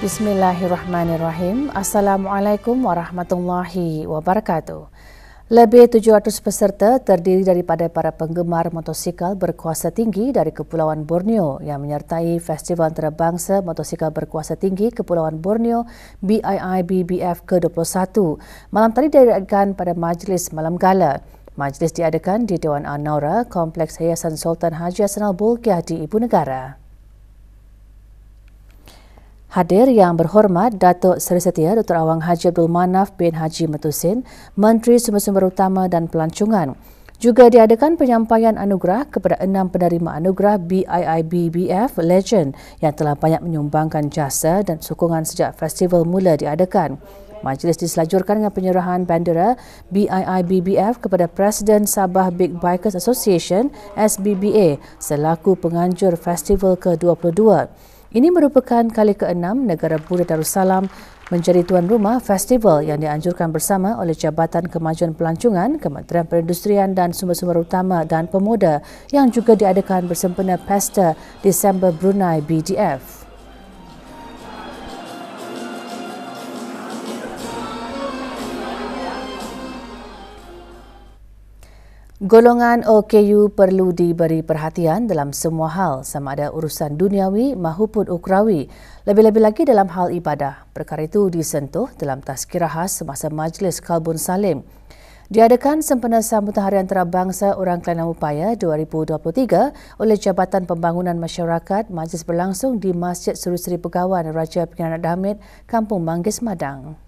Bismillahirrahmanirrahim. Assalamualaikum warahmatullahi wabarakatuh. Lebih 700 peserta terdiri daripada para penggemar motosikal berkuasa tinggi dari Kepulauan Borneo yang menyertai Festival Antarabangsa Motosikal Berkuasa Tinggi Kepulauan Borneo BIIBBF ke-21 malam tadi diadakan pada Majlis Malam Gala. Majlis diadakan di Dewan An-Naura, Kompleks Yayasan Sultan Haji Hassanal Bolkiah di Ibu Negara. Hadir yang berhormat Datuk Seri Setia Dr. Awang Haji Abdul Manaf bin Haji Matusin, Menteri Sumber-Sumber Utama dan Pelancongan. Juga diadakan penyampaian anugerah kepada 6 penerima anugerah BIIBBF Legend yang telah banyak menyumbangkan jasa dan sokongan sejak festival mula diadakan. Majlis diselajurkan dengan penyerahan bandera BIIBBF kepada Presiden Sabah Big Bikers Association SBBA selaku penganjur festival ke-22. Ini merupakan kali ke-6 negara Brunei Darussalam menjadi tuan rumah festival yang dianjurkan bersama oleh Jabatan Kemajuan Pelancongan, Kementerian Perindustrian dan Sumber-Sumber Utama dan Pemuda yang juga diadakan bersempena Pesta Disember Brunei BDF. Golongan OKU perlu diberi perhatian dalam semua hal sama ada urusan duniawi maupun ukrawi, lebih-lebih lagi dalam hal ibadah. Perkara itu disentuh dalam tazkirah khas semasa Majlis Kalbun Salim. Diadakan sempena sambutan Hari Antarabangsa Orang Kelana Upaya 2023 oleh Jabatan Pembangunan Masyarakat. Majlis berlangsung di Masjid Seri-Seri Pegawan Raja Pengiran Damit, Kampung Manggis, Madang.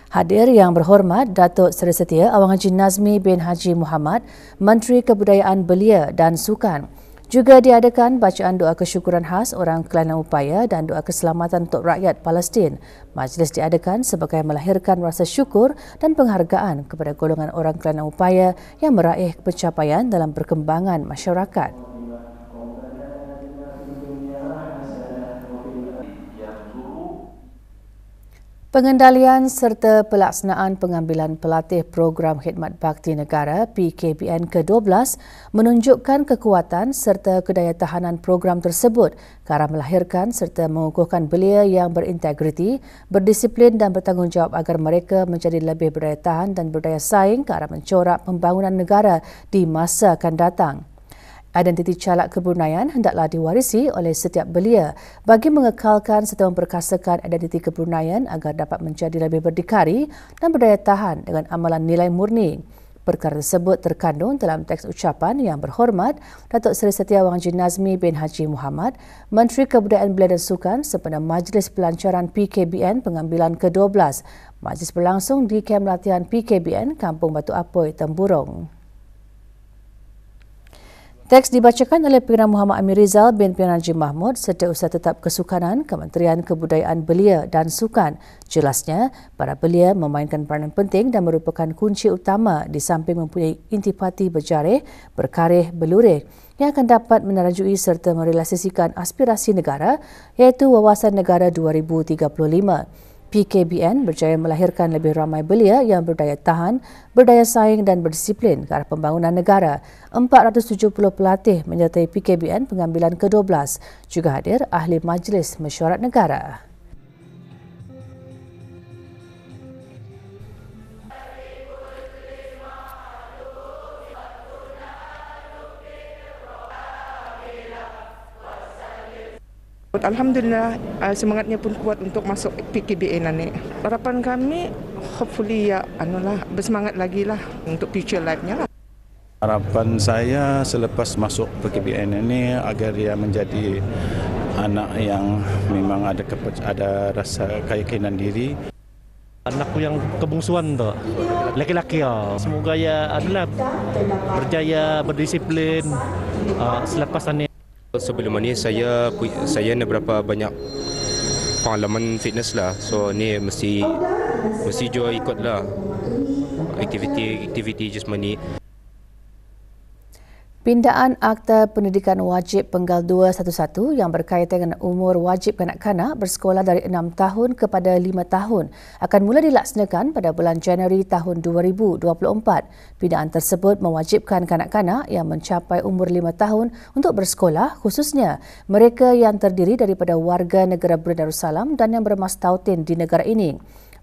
Hadir yang berhormat Datuk Seri Setia Awang Haji Nazmi bin Haji Muhammad, Menteri Kebudayaan Belia dan Sukan. Juga diadakan bacaan doa kesyukuran khas Orang Kelana Upaya dan doa keselamatan untuk rakyat Palestin. Majlis diadakan sebagai melahirkan rasa syukur dan penghargaan kepada golongan Orang Kelana Upaya yang meraih pencapaian dalam perkembangan masyarakat. Pengendalian serta pelaksanaan pengambilan pelatih Program Khidmat Bakti Negara PKBN ke-12 menunjukkan kekuatan serta kedayatahanan program tersebut ke arah melahirkan serta mengukuhkan belia yang berintegriti, berdisiplin dan bertanggungjawab agar mereka menjadi lebih berdaya tahan dan berdaya saing ke arah mencorak pembangunan negara di masa akan datang. Identiti calak kebrunaian hendaklah diwarisi oleh setiap belia bagi mengekalkan serta memperkasakan identiti kebrunaian agar dapat menjadi lebih berdikari dan berdaya tahan dengan amalan nilai murni. Perkara tersebut terkandung dalam teks ucapan yang berhormat Datuk Seri Setia Awang Haji Nazmi bin Haji Muhammad, Menteri Kebudayaan Belia dan Sukan sempena Majlis Pelancaran PKBN pengambilan ke-12. Majlis berlangsung di kem latihan PKBN Kampung Batu Apoi, Temburong. Teks dibacakan oleh Pimpinan Muhammad Amir Rizal bin Pimpinan Haji Mahmud, Setiausaha Tetap Kesukanan, Kementerian Kebudayaan Belia dan Sukan. Jelasnya, para belia memainkan peranan penting dan merupakan kunci utama di samping mempunyai intipati berjarih, berkarih, berlurih yang akan dapat menerajui serta merealisasikan aspirasi negara iaitu Wawasan Negara 2035. PKBN berjaya melahirkan lebih ramai belia yang berdaya tahan, berdaya saing dan berdisiplin ke arah pembangunan negara. 470 pelatih menyertai PKBN pengambilan ke-12. Juga hadir ahli Majlis Mesyuarat Negara. Alhamdulillah, semangatnya pun kuat untuk masuk PKBN ni. Harapan kami, hopefully bersemangat lagi lah untuk future life-nya lah. Harapan saya selepas masuk PKBN ini agar dia menjadi anak yang memang ada rasa keyakinan diri. Anakku yang kebungsuan tu, laki-laki semoga ya adalah berjaya, berdisiplin selepas ini. Sebelum ni saya ada berapa banyak pengalaman fitness lah. So ni mesti juga ikut lah aktiviti jasmani. Pindaan Akta Pendidikan Wajib Penggal 211 yang berkaitan dengan umur wajib kanak-kanak bersekolah dari 6 tahun kepada 5 tahun akan mula dilaksanakan pada bulan Januari tahun 2024. Pindaan tersebut mewajibkan kanak-kanak yang mencapai umur 5 tahun untuk bersekolah, khususnya mereka yang terdiri daripada warga negara Brunei Darussalam dan yang bermastautin di negara ini.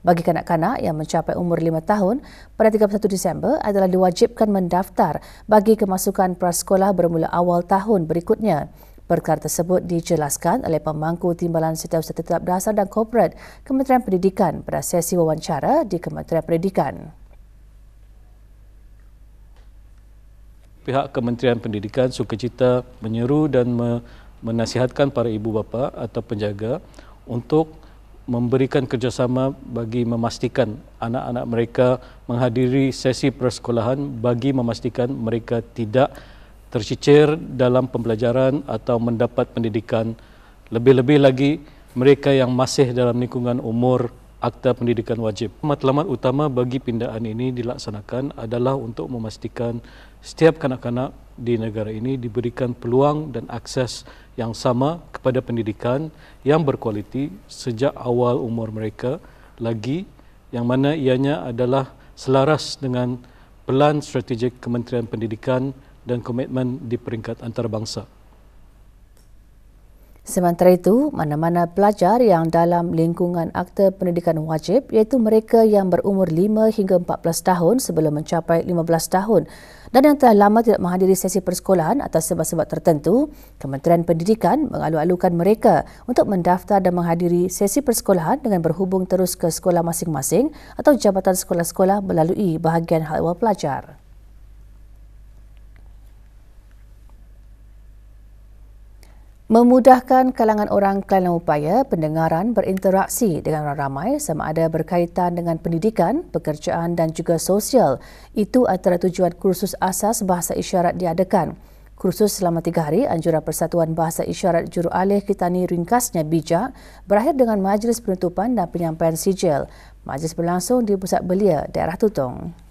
Bagi kanak-kanak yang mencapai umur 5 tahun, pada 31 Disember adalah diwajibkan mendaftar bagi kemasukan prasekolah bermula awal tahun berikutnya. Perkara tersebut dijelaskan oleh pemangku Timbalan Setiausaha Tetap Dasar dan Korporat Kementerian Pendidikan pada sesi wawancara di Kementerian Pendidikan. Pihak Kementerian Pendidikan sukacita menyeru dan menasihatkan para ibu bapa atau penjaga untuk memberikan kerjasama bagi memastikan anak-anak mereka menghadiri sesi persekolahan bagi memastikan mereka tidak tercicir dalam pembelajaran atau mendapat pendidikan. Lebih-lebih lagi mereka yang masih dalam lingkungan umur Akta Pendidikan Wajib. Matlamat utama bagi pindaan ini dilaksanakan adalah untuk memastikan setiap kanak-kanak di negara ini diberikan peluang dan akses yang sama kepada pendidikan yang berkualiti sejak awal umur mereka lagi, yang mana ianya adalah selaras dengan pelan strategik Kementerian Pendidikan dan komitmen di peringkat antarabangsa. Sementara itu, mana-mana pelajar yang dalam lingkungan Akta Pendidikan Wajib iaitu mereka yang berumur 5 hingga 14 tahun sebelum mencapai 15 tahun dan yang telah lama tidak menghadiri sesi persekolahan atas sebab-sebab tertentu, Kementerian Pendidikan mengalu-alukan mereka untuk mendaftar dan menghadiri sesi persekolahan dengan berhubung terus ke sekolah masing-masing atau jabatan sekolah-sekolah melalui bahagian hal ehwal pelajar. Memudahkan kalangan orang Kelantan Upaya pendengaran berinteraksi dengan orang ramai sama ada berkaitan dengan pendidikan, pekerjaan dan juga sosial. Itu antara tujuan kursus asas bahasa isyarat diadakan. Kursus selama 3 hari anjuran Persatuan Bahasa Isyarat Jurualih Kitani ringkasnya bijak berakhir dengan majlis penutupan dan penyampaian sijil. Majlis berlangsung di Pusat Belia, Daerah Tutong.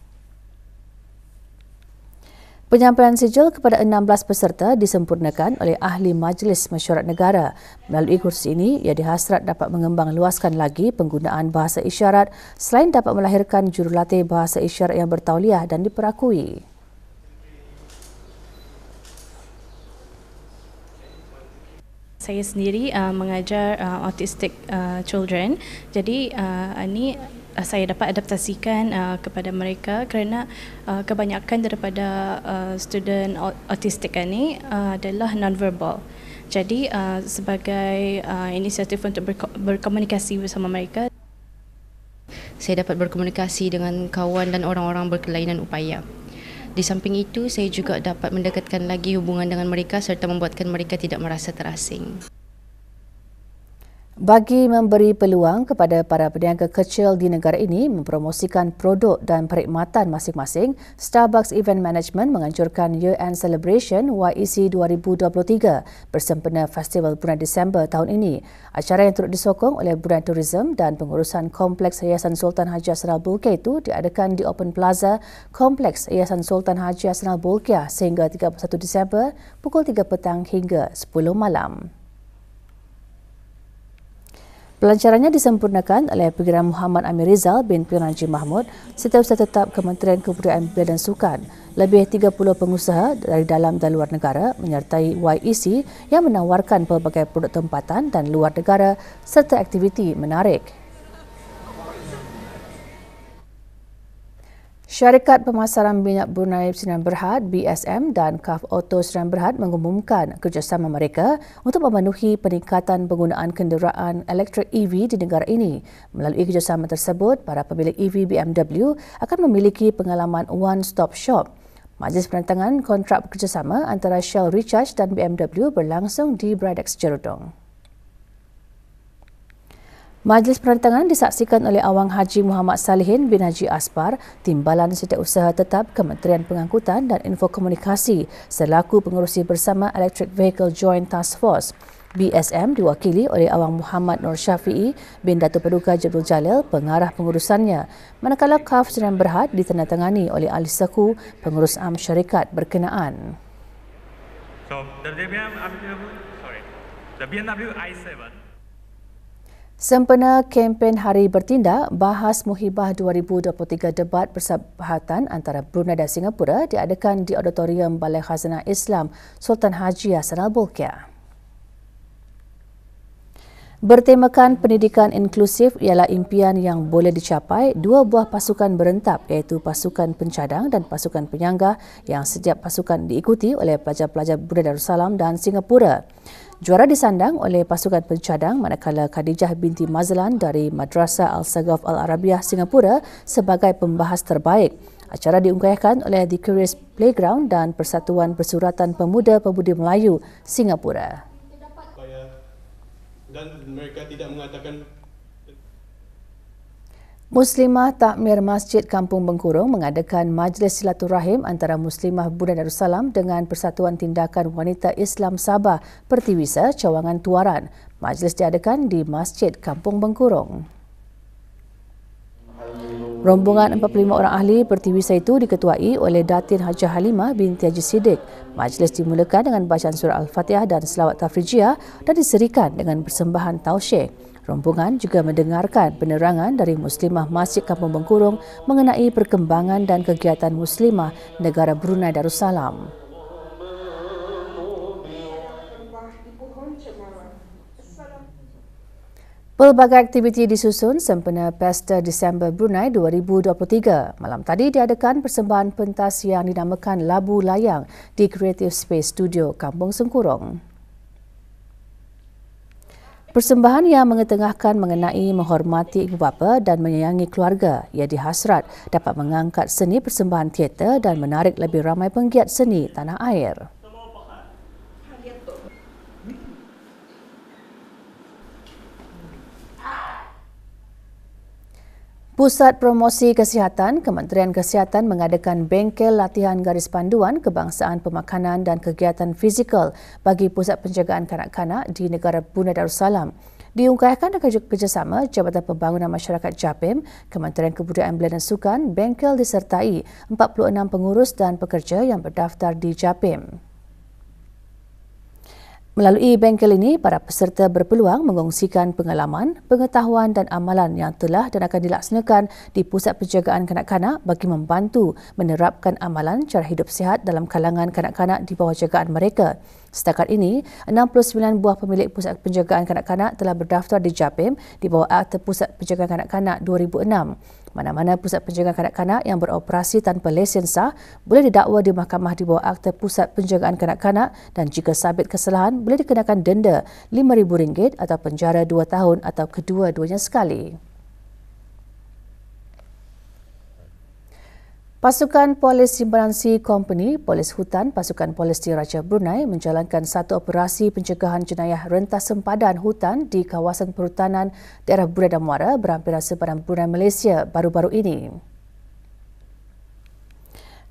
Penyampaian sijil kepada 16 peserta disempurnakan oleh Ahli Majlis Mesyuarat Negara. Melalui kursus ini, ia dihasrat dapat mengembang luaskan lagi penggunaan bahasa isyarat selain dapat melahirkan jurulatih bahasa isyarat yang bertauliah dan diperakui. Saya sendiri mengajar autistic children. Jadi ini saya dapat adaptasikan kepada mereka kerana kebanyakan daripada student autistik ini adalah non-verbal. Jadi sebagai inisiatif untuk berkomunikasi bersama mereka, saya dapat berkomunikasi dengan kawan dan orang-orang berkelainan upaya. Di samping itu, saya juga dapat mendekatkan lagi hubungan dengan mereka serta membuatkan mereka tidak merasa terasing. Bagi memberi peluang kepada para peniaga kecil di negara ini mempromosikan produk dan perkhidmatan masing-masing, Starbucks Event Management menganjurkan Year End Celebration YEC 2023 bersempena Festival Brunei Disember tahun ini. Acara yang turut disokong oleh Brunei Tourism dan pengurusan Kompleks Yayasan Sultan Haji Hassanal Bolkiah itu diadakan di Open Plaza Kompleks Yayasan Sultan Haji Hassanal Bolkiah sehingga 31 Disember pukul 3 petang hingga 10 malam. Pelancarannya disempurnakan oleh Penggera Muhammad Amir Rizal bin Perdana Najib Mahmud, Setiausaha Tetap Kementerian Kebudayaan Belia dan Sukan. Lebih 30 pengusaha dari dalam dan luar negara menyertai YEC yang menawarkan pelbagai produk tempatan dan luar negara serta aktiviti menarik. Syarikat Pemasaran Minyak Brunei Sdn Bhd BSM dan KAF Auto Sdn Bhd mengumumkan kerjasama mereka untuk memenuhi peningkatan penggunaan kenderaan elektrik EV di negara ini. Melalui kerjasama tersebut, para pemilik EV BMW akan memiliki pengalaman one-stop shop. Majlis perantangan kontrak kerjasama antara Shell Recharge dan BMW berlangsung di Bridex Jerudong. Majlis perantangan disaksikan oleh Awang Haji Muhammad Salihin bin Haji Aspar, Timbalan Setiausaha Tetap Kementerian Pengangkutan dan Infokomunikasi selaku pengerusi bersama Electric Vehicle Joint Task Force. BSM diwakili oleh Awang Muhammad Nur Syafi'i bin Datuk Paduka Jabdul Jalil, pengarah pengurusannya, manakala KAF Sdn Bhd ditandatangani oleh ahli seku pengurus am syarikat berkenaan. So the BMW i7. Sempena kempen Hari Bertindak, bahas Muhibah 2023 debat persahabatan antara Brunei dan Singapura diadakan di Auditorium Balai Khazanah Islam Sultan Haji Hassan Al-Bolkiah. Bertemakan pendidikan inklusif ialah impian yang boleh dicapai dua buah pasukan berentap iaitu pasukan pencadang dan pasukan penyangga yang setiap pasukan diikuti oleh pelajar-pelajar Brunei Darussalam dan Singapura. Juara disandang oleh pasukan pencadang manakala Khadijah binti Mazlan dari Madrasah Al-Sagaf Al-Arabiah Singapura sebagai pembahas terbaik. Acara diungkayahkan oleh The Curious Playground dan Persatuan Persuratan Pemuda-Pemudi Melayu Singapura. Dan mereka tidak mengatakan. Muslimah Takmir Masjid Kampung Bengkurung mengadakan majlis silaturahim antara Muslimah Brunei Darussalam dengan Persatuan Tindakan Wanita Islam Sabah Pertiwisa Cawangan Tuaran. Majlis diadakan di Masjid Kampung Bengkurung. Rombongan 45 orang ahli Pertiwisa itu diketuai oleh Datin Hajah Halimah binti Haji Siddiq. Majlis dimulakan dengan bacaan surah Al-Fatihah dan selawat tafrijiyah dan diserikan dengan persembahan tausyih. Rombongan juga mendengarkan penerangan dari Muslimah Masjid Kampung Bengkurung mengenai perkembangan dan kegiatan Muslimah negara Brunei Darussalam. Pelbagai aktiviti disusun sempena Pesta Disember Brunei 2023. Malam tadi diadakan persembahan pentas yang dinamakan Labu Layang di Creative Space Studio Kampung Sengkurong. Persembahan yang mengetengahkan mengenai menghormati ibu bapa dan menyayangi keluarga. Ia dihasrat dapat mengangkat seni persembahan teater dan menarik lebih ramai penggiat seni tanah air. Pusat Promosi Kesihatan, Kementerian Kesihatan mengadakan bengkel latihan garis panduan kebangsaan pemakanan dan kegiatan fizikal bagi Pusat Penjagaan Kanak-kanak di negara Brunei Darussalam. Diungkayahkan dengan kerjasama Jabatan Pembangunan Masyarakat JAPIM, Kementerian Kebudayaan Belia dan Sukan, bengkel disertai 46 pengurus dan pekerja yang berdaftar di JAPIM. Melalui bengkel ini, para peserta berpeluang mengongsikan pengalaman, pengetahuan dan amalan yang telah dan akan dilaksanakan di Pusat Penjagaan Kanak-kanak bagi membantu menerapkan amalan cara hidup sihat dalam kalangan kanak-kanak di bawah jagaan mereka. Setakat ini, 69 buah pemilik Pusat Penjagaan Kanak-kanak telah berdaftar di JAPIM di bawah Akta Pusat Penjagaan Kanak-kanak 2006. Mana-mana pusat penjagaan kanak-kanak yang beroperasi tanpa lesen sah boleh didakwa di mahkamah di bawah Akta Pusat Penjagaan Kanak-kanak dan jika sabit kesalahan boleh dikenakan denda RM5,000 atau penjara 2 tahun atau kedua-duanya sekali. Pasukan Polis Simpanan C Company, Polis Hutan Pasukan Polis Diraja Brunei menjalankan satu operasi pencegahan jenayah rentas sempadan hutan di kawasan perhutanan daerah Brunei dan Muara berhampiran sepadan Brunei Malaysia baru-baru ini.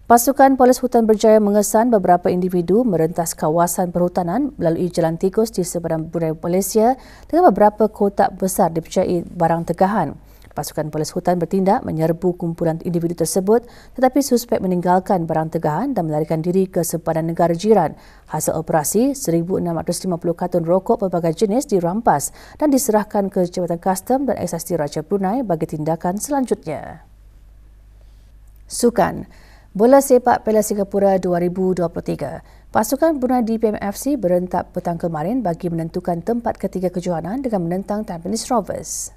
Pasukan Polis Hutan berjaya mengesan beberapa individu merentas kawasan perhutanan melalui jalan tikus di sepadan Brunei Malaysia dengan beberapa kotak besar dipercayai barang tegahan. Pasukan Polis Hutan bertindak menyerbu kumpulan individu tersebut tetapi suspek meninggalkan barang tegahan dan melarikan diri ke sempadan negara jiran. Hasil operasi, 1,650 kartun rokok pelbagai jenis dirampas dan diserahkan ke Jabatan Kastam dan Eksasi Raja Brunei bagi tindakan selanjutnya. Sukan. Bola sepak Piala Singapura 2023. Pasukan Brunei DPM FC berentap petang kemarin bagi menentukan tempat ketiga kejohanan dengan menentang Tampines Rovers.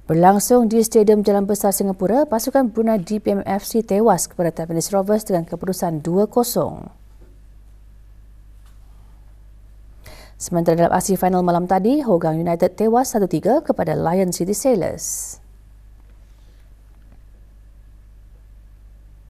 Berlangsung di Stadium Jalan Besar Singapura, pasukan Brunei DPM FC tewas kepada Tampines Rovers dengan keputusan 2-0. Sementara dalam aksi final malam tadi, Hougang United tewas 1-3 kepada Lion City Sailors.